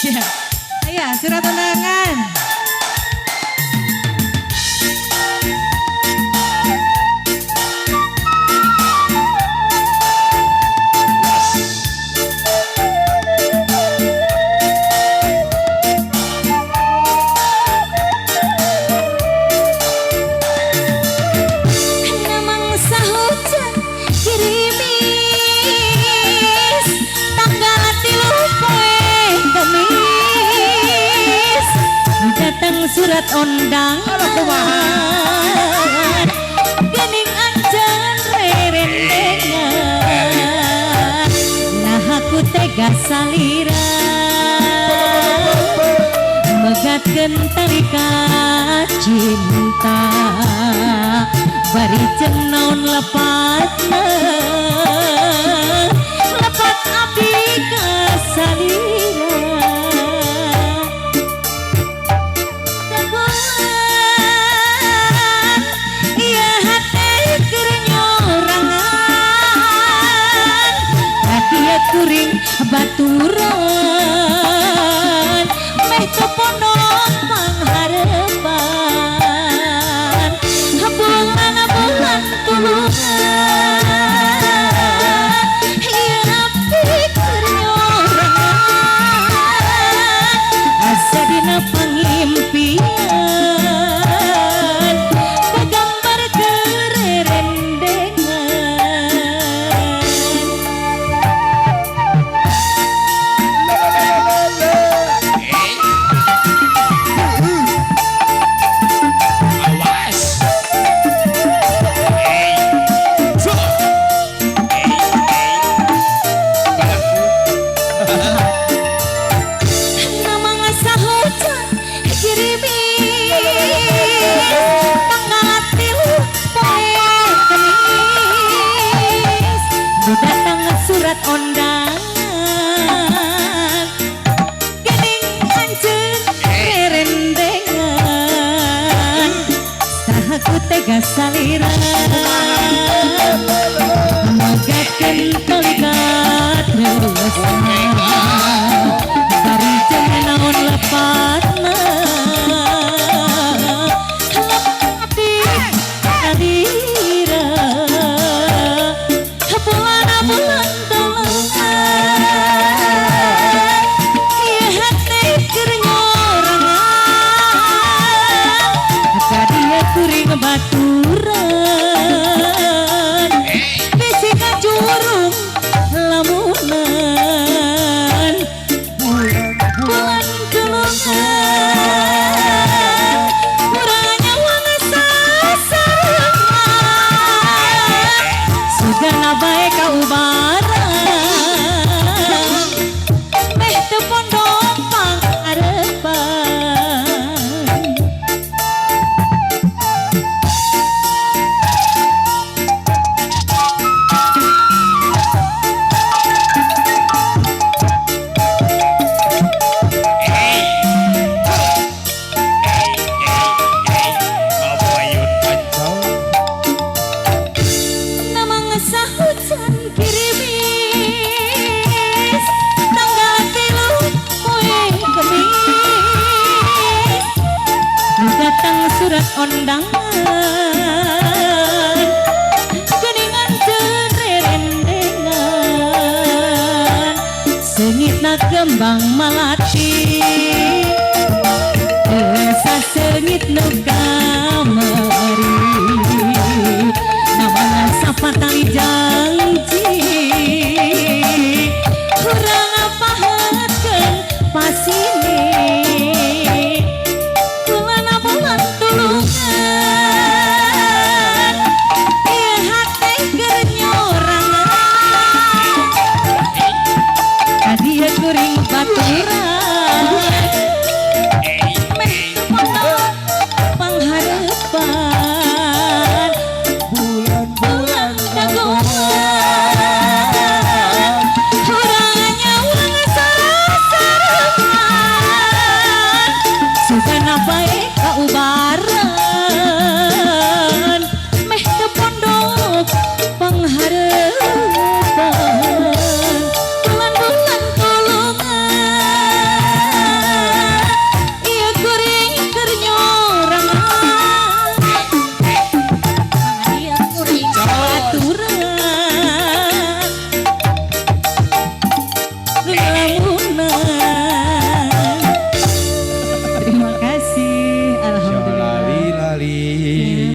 Iya, surat undangan. Surat undangan gening anjan rerendengan nah aku tega salira megatkeun tarikat cinta bari jeung naon lepatna lepat abdi ka salira. Kuring baturan meh tepondok pangharepan bulan tulungan ieu pikir nyorangan asa dina pangimpian kagambar kererendengan. Surat undangan gening anjeun rerendengan sahaku tega salira megatkeun talikat tresna bari jeung naon lepatna abdi kadira bulan kuring baturan bisi kajurung lamunan bulan kelongan kurangnya wangi sasarangan sugana bae kaubaran meh teu pondok pangharepan. Surat undangan geningan rerendengan seungitna kembang malati rasa seungit nu gamelan